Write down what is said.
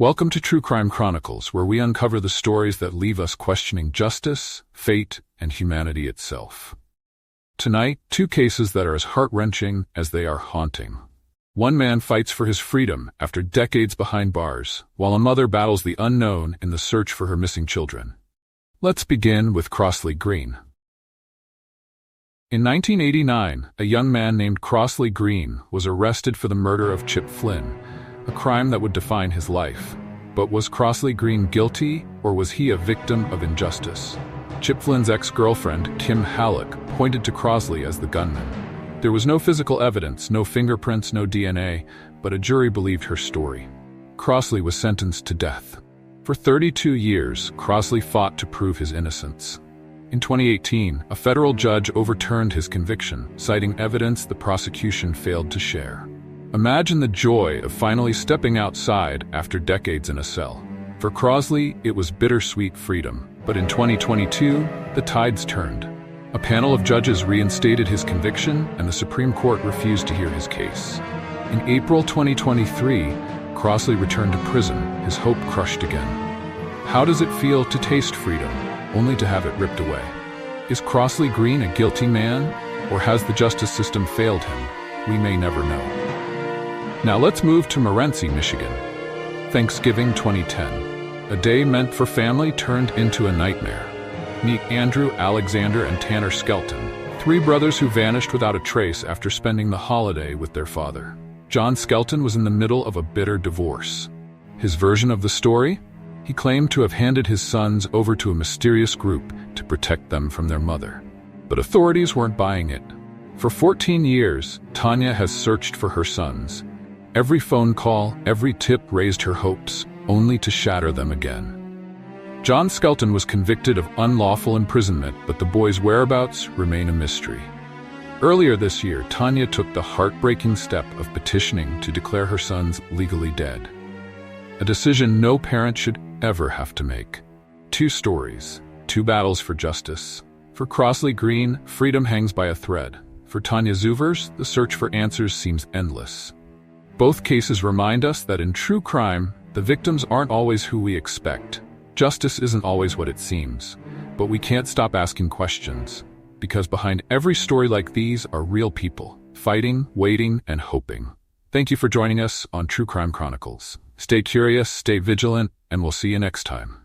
Welcome to True Crime Chronicles, where we uncover the stories that leave us questioning justice, fate, and humanity itself. Tonight, two cases that are as heart-wrenching as they are haunting. One man fights for his freedom after decades behind bars, while a mother battles the unknown in the search for her missing children. Let's begin with Crosley Green. In 1989, a young man named Crosley Green was arrested for the murder of Chip Flynn, a crime that would define his life. But was Crosley Green guilty, or was he a victim of injustice? Chip Flynn's ex-girlfriend, Kim Halleck, pointed to Crosley as the gunman. There was no physical evidence, no fingerprints, no DNA, but a jury believed her story. Crosley was sentenced to death. For 32 years, Crosley fought to prove his innocence. In 2018, a federal judge overturned his conviction, citing evidence the prosecution failed to share. Imagine the joy of finally stepping outside after decades in a cell. For Crosley, it was bittersweet freedom. But in 2022, the tides turned. A panel of judges reinstated his conviction, and the Supreme Court refused to hear his case. In April 2023, Crosley returned to prison, his hope crushed again. How does it feel to taste freedom, only to have it ripped away? Is Crosley Green a guilty man, or has the justice system failed him? We may never know. Now let's move to Morenci, Michigan. Thanksgiving 2010. A day meant for family turned into a nightmare. Meet Andrew, Alexander, and Tanner Skelton, three brothers who vanished without a trace after spending the holiday with their father. John Skelton was in the middle of a bitter divorce. His version of the story? He claimed to have handed his sons over to a mysterious group to protect them from their mother. But authorities weren't buying it. For 14 years, Tanya has searched for her sons. Every phone call, every tip raised her hopes, only to shatter them again. John Skelton was convicted of unlawful imprisonment, but the boy's whereabouts remain a mystery. Earlier this year, Tanya took the heartbreaking step of petitioning to declare her sons legally dead. A decision no parent should ever have to make. Two stories, two battles for justice. For Crosley Green, freedom hangs by a thread. For Tanya Zuvers, the search for answers seems endless. Both cases remind us that in true crime, the victims aren't always who we expect. Justice isn't always what it seems. But we can't stop asking questions, because behind every story like these are real people, fighting, waiting, and hoping. Thank you for joining us on True Crime Chronicles. Stay curious, stay vigilant, and we'll see you next time.